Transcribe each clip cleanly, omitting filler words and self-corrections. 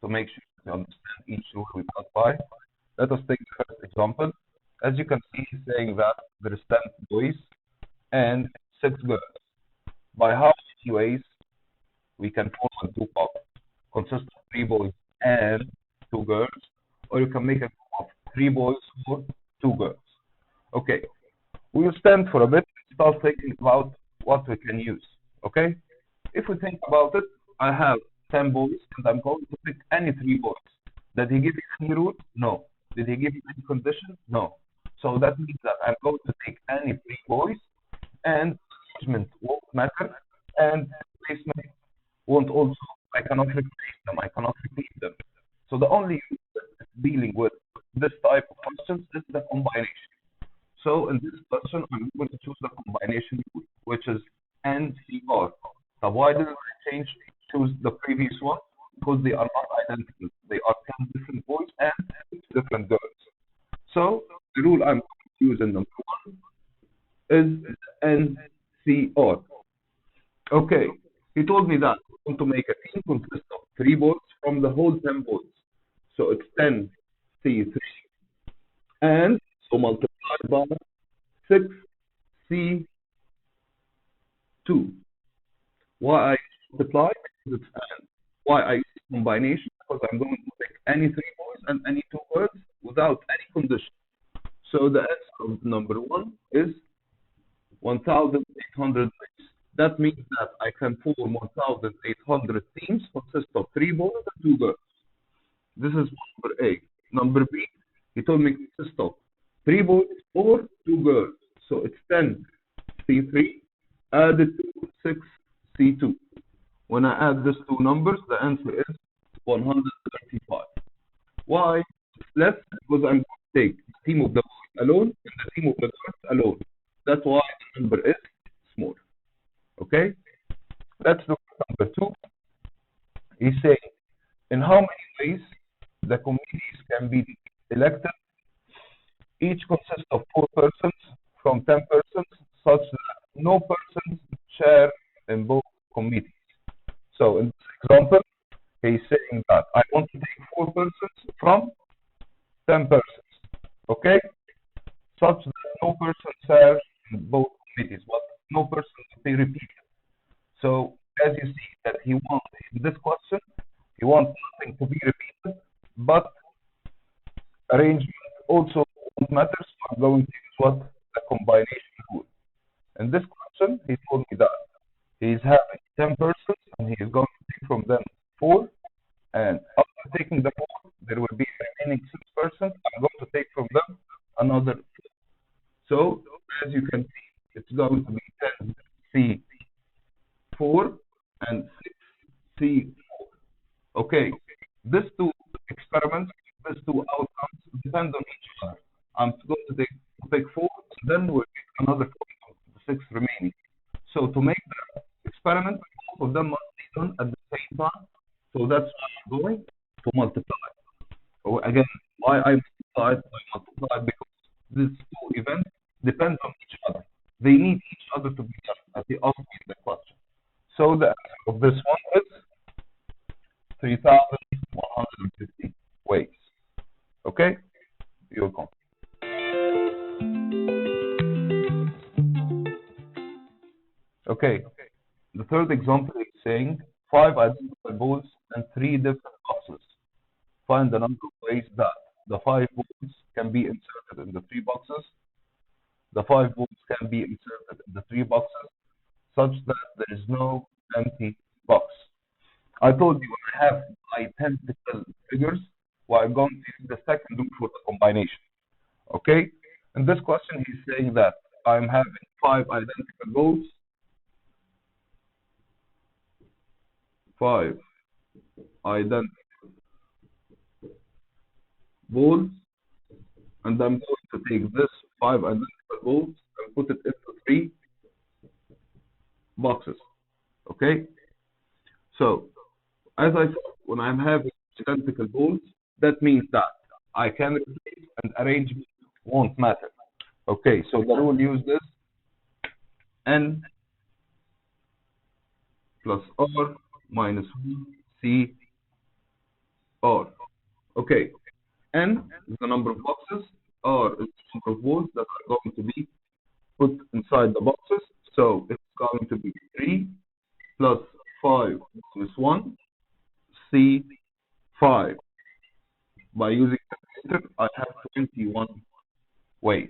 make sure you understand each rule we pass by. Let us take the first example. As you can see, he's saying that there is 10 boys and 6 girls. By how many ways we can form a group of consist of 3 boys and 2 girls, or you can make a group of 3 boys or 2 girls. Okay, we will stand for a bit and start thinking about what we can use. Okay, if we think about it, I have 10 boys and I'm going to pick any 3 boys. Did he give you any rule? No. Did he give you any condition? No. So that means that I'm going to take any 3 boys and arrangement won't matter and placement won't also, I cannot replace them, I cannot repeat them. So the only dealing with this type of questions is the combination. So in this question, I'm going to choose the combination rule, which is NCR. Now, why didn't I choose the previous one? Because they are not identical. They are 10 different boys and 6 different girls. So the rule I'm going to use in number 1 is NCR. Okay, he told me that I want to make a team consist of 3 boys from the whole 10 boys. So it's 10 C3 and so multiplied by 6 C2. Why I multiply? Because it's and. Why I use combination? Because I'm going to pick any 3 boys and any 2 girls without any condition. So the answer of number 1 is 1,800 ways. That means that I can form 1,800 teams consist of 3 boys and 2 girls. This is number A. Number B, he told me consist of 3 boys or 2 girls. So it's 10 C3 added to 6 C2. When I add these 2 numbers, the answer is 135. Why? It's less because I'm going to take the team of the boys alone and the team of the girls alone. That's why the number is small. Okay? Let's look at number 2. He's saying, in how many ways the committees can be elected? Each consists of 4 persons from 10 persons, such that no persons share in both committees. So in this example, he's saying that I want to take 4 persons from 10 persons. Okay? Such that no person shares in both committees, but no person will be repeated. So as you see that he wants in this question, he wants nothing to be repeated, but arrangement also won't matter, so I'm going to use what? The combination rule. In this question, he told me that he's having 10 persons and he is going to take from them 4, and after taking the 4, there will be remaining 6 persons. I'm going to take from them another 4. So as you can see, it's going to be 10 C4 and 6 C4. Okay, these 2 experiments, these 2 outcomes depend on each other. I'm going to pick 4, and then we'll pick another 4, the 6 remaining. So to make the experiment, both of them must be done at the same time. So that's why I'm going to multiply. So again, why I multiplied? Because these 2 events depend on each other. They need each other to be done as he asked me the question. So the answer of this one is 3,150 ways. Okay? You're welcome. Okay. The third example is saying 5 identical balls and 3 different boxes. Find the number of ways that the 5 balls can be inserted in the 3 boxes. The 5 balls can be inserted in the 3 boxes such that there is no empty box. I told you when I have identical figures, well, I'm going to use the second rule for the combination. Okay? In this question, he's saying that I'm having 5 identical balls, 5 identical balls, and I'm going to take this 5 identical balls and put it into 3 boxes. Okay? So, as I said, when I'm having identical balls, that means that I can replace and arrangement won't matter. Okay, so the rule use this N plus R minus 1 C R. Okay. N is the number of boxes. R is the number of balls that are going to be put inside the boxes. So it's going to be 3 plus 5 minus 1, C 5. By using calculator, I have 21 ways.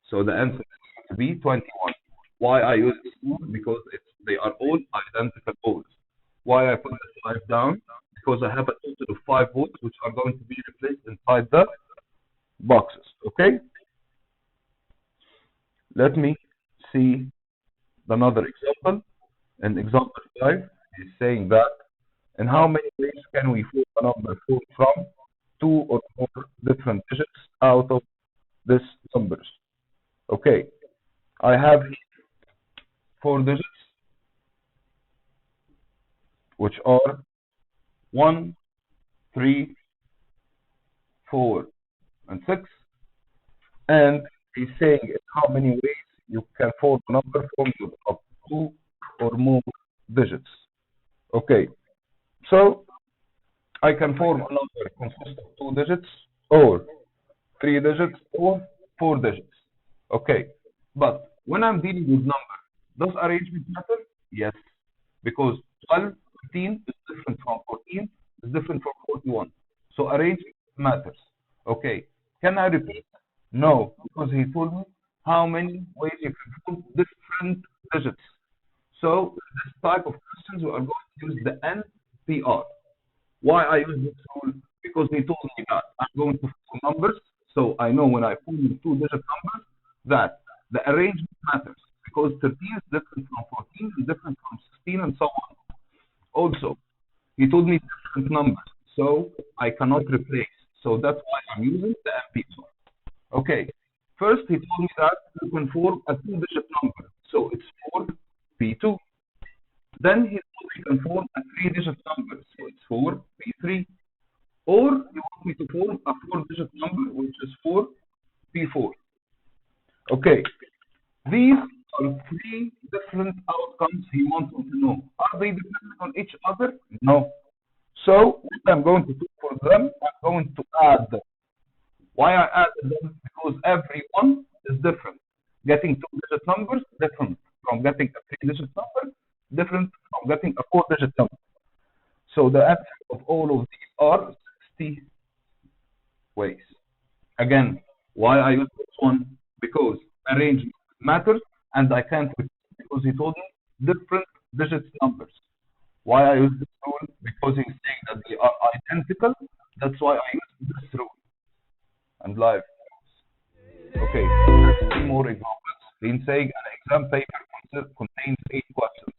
So the answer is going to be 21. Why I use this rule? Because they are all identical balls. Why I put the 5 down? Because I have a total of 5 balls which are going to be replaced inside the boxes. Okay? Let me see another example. In example 5, is saying that in how many ways can we form a number formed from 2 or more different digits out of this numbers? Okay, I have here 4 digits, which are 1, 3, 4, and 6. And he's saying in how many ways you can form a number formed of 2 or more digits. Okay, so I can form a number consist of 2 digits or 3 digits or 4 digits. Okay, but when I'm dealing with number, does arrangement matter? Yes, because 12, 15 is different from 14, is different from 41. So arrangement matters. Okay, can I repeat? No, because he told me how many ways you can form different digits. So this type of questions we are going to use the NPR. Why I use this rule? Because he told me that I'm going to form numbers, so I know when I form 2-digit numbers that the arrangement matters because 13 is different from 14, is different from 16, and so on. Also, he told me different numbers, so I cannot replace. So that's why I'm using the MP2. Okay, first he told me that you can form a 2-digit number, so it's 4P2. Then he told me you can form a 3-digit number, so it's 4P3. Or you want me to form a 4-digit number, which is 4P4. Okay, these are 3 different outcomes he wants me to know. Are they dependent on each other? No. So what I'm going to do for them, I'm going to add them. Why I added them? Because every one is different. Getting 2-digit numbers different from getting a 3-digit number, different from getting a 4-digit number. So the answer of all of these are 60 ways. Again, why I use this one? Because arrangement matters, and I can't repeat because he told me different digits numbers. Why I use this rule? Because he's saying that they are identical. That's why I use this rule. And live. Okay, let's see more examples. He's saying an exam paper contains 8 questions.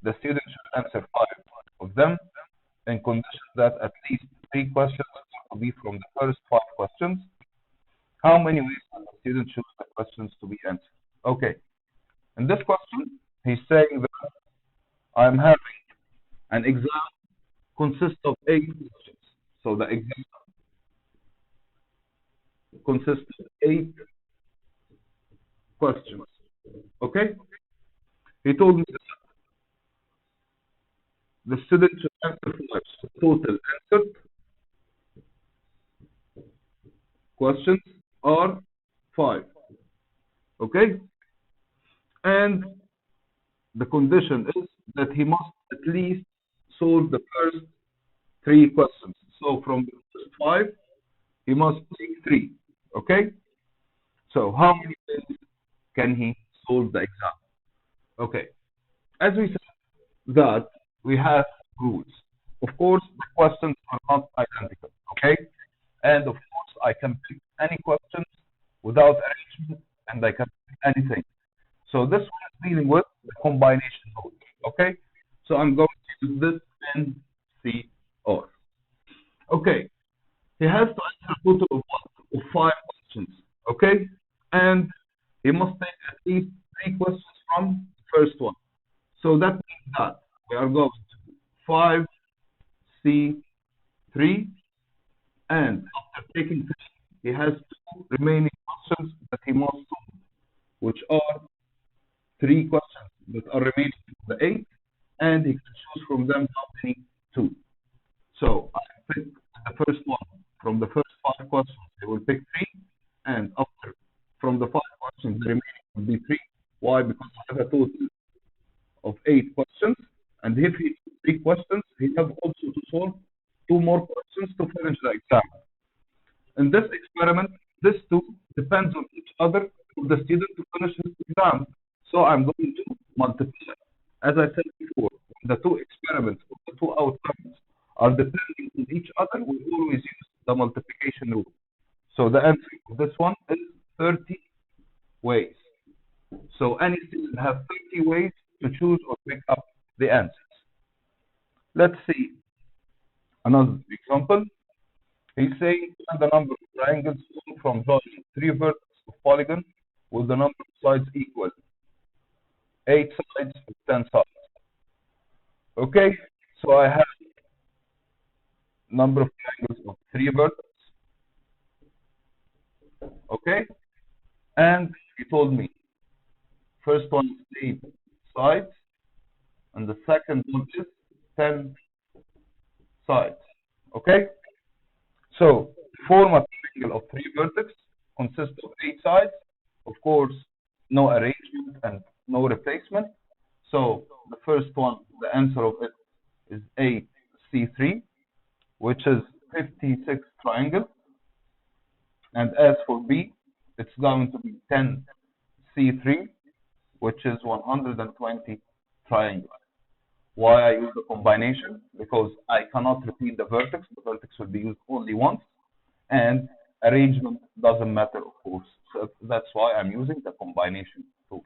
The student should answer 5 of them in conditions that at least 3 questions will be from the first 5 questions. How many ways does the student choose the questions to be answered? Okay, in this question, he's saying that I'm having an exam consists of 8 questions. So the exam consists of 8 questions. Okay? He told me that the student should answer 5. So total answered questions are 5. Okay? And the condition is that he must at least solve the first 3 questions. So from the first 5, he must take 3. Okay? So how many ways can he solve the exam? Okay. As we said that we have rules. Of course, the questions are not identical. Okay? And of course, I can pick any questions without arrangement, and I can pick anything. So this one is dealing with the combination rule. Okay? So I'm going to use this NCR. Okay. He has to answer a total of what? Of 5 questions. Okay? And he must take at least 3 questions from the first one. So that means that we are going to 5C3, and after taking 3, he has 2 remaining questions that he must solve, which are 3 questions that are remaining from the 8, and he can choose from them how many 2. So I pick of 8 questions, and if he 3 questions, he have also to solve 2 more questions to finish the exam. In this experiment, these two depends on each other for the student to finish his exam. So I'm going to multiply. As I said before, the two experiments or the two outcomes are depending on each other, we always use the multiplication rule. So the answer of this one is 30 ways. So any student has 30 ways to choose or pick up the answers. Let's see another example. He's saying the number of triangles from joining 3 vertices of polygon with the number of sides equal 8 sides or 10 sides. Okay, so I have number of triangles of 3 vertices. Okay, and he told me first one is 8 sides, and the second one is 10 sides. Okay, so form a triangle of 3 vertices consists of 8 sides. Of course, no arrangement and no replacement. So the first one, the answer of it is 8C3, which is 56 triangles. And as for B, it's going to be 10C3, which is 120 triangles. Why I use the combination? Because I cannot repeat the vertex. The vertex will be used only once, and arrangement doesn't matter, of course. So that's why I'm using the combination tool.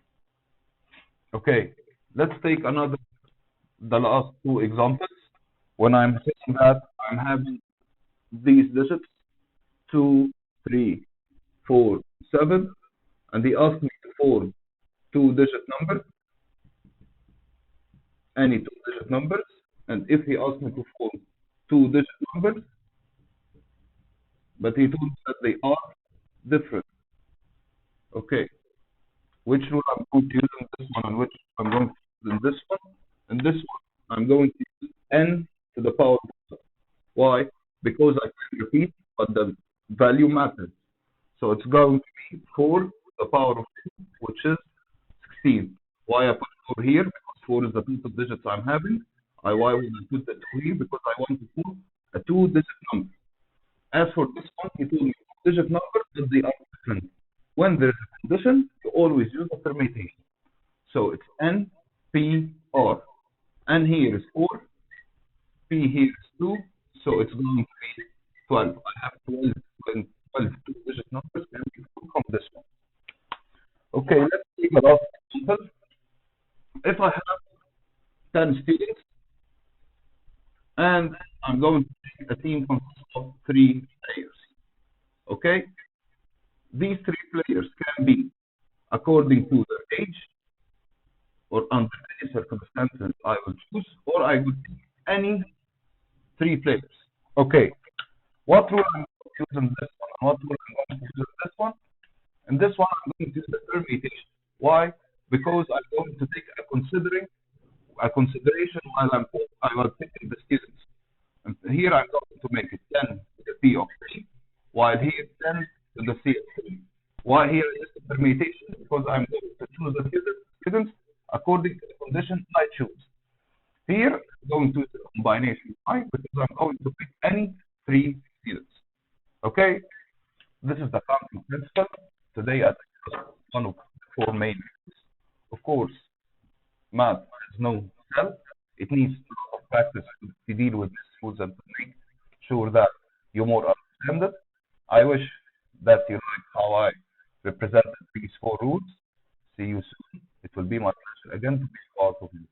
Okay, let's take the last 2 examples. When I'm saying that I'm having these digits 2, 3, 4, 7, and he asked me to form 2-digit numbers, any 2-digit numbers, and if he asked me to form 2-digit numbers, but he told me that they are different. Okay, which rule I'm going to use in this one and which I'm going to use in this one? In this one, I'm going to use n to the power of 2. Why? Because I can repeat, but the value matters. So it's going to be 4 to the power of 2, which is 16. Why I put 4 here? Because 4 is the total digits I'm having. Why would I put the 2 here? Because I want to put a 2-digit number. As for this one, he told me 2-digit number, but they are different. When there is a condition, you always use a permutation. So it's N, P, R. N here is 4, P here is 2, so it's going to be 12. I have 12 2-digit numbers can be from this one. Okay, let's take a last example. If I have 10 students and I'm going to take a team consisting of 3 players. Okay, these 3 players can be according to their age or under any circumstances I will choose, or I would take any 3 players. Okay, what rule I'm going to use in this one and what rule I'm going to use in this one? In this one, I'm going to use the permutation. Why? Because I'm going to take a consideration while I was picking the students. And here I'm going to make it 10 to the P of 3, while here 10 to the C of 3. Why here is the permutation? Because I'm going to choose the students according to the condition I choose. Here, I'm going to use the combination. Why? Because I'm going to pick any 3 students. Okay? This is the counting principle. Today, I think one of the 4 main areas. Of course, math has no self. It needs a lot of practice to deal with these rules and to make sure that you more understand it. I wish that you like how I represented these 4 rules. See you soon. It will be my pleasure again to be part of you.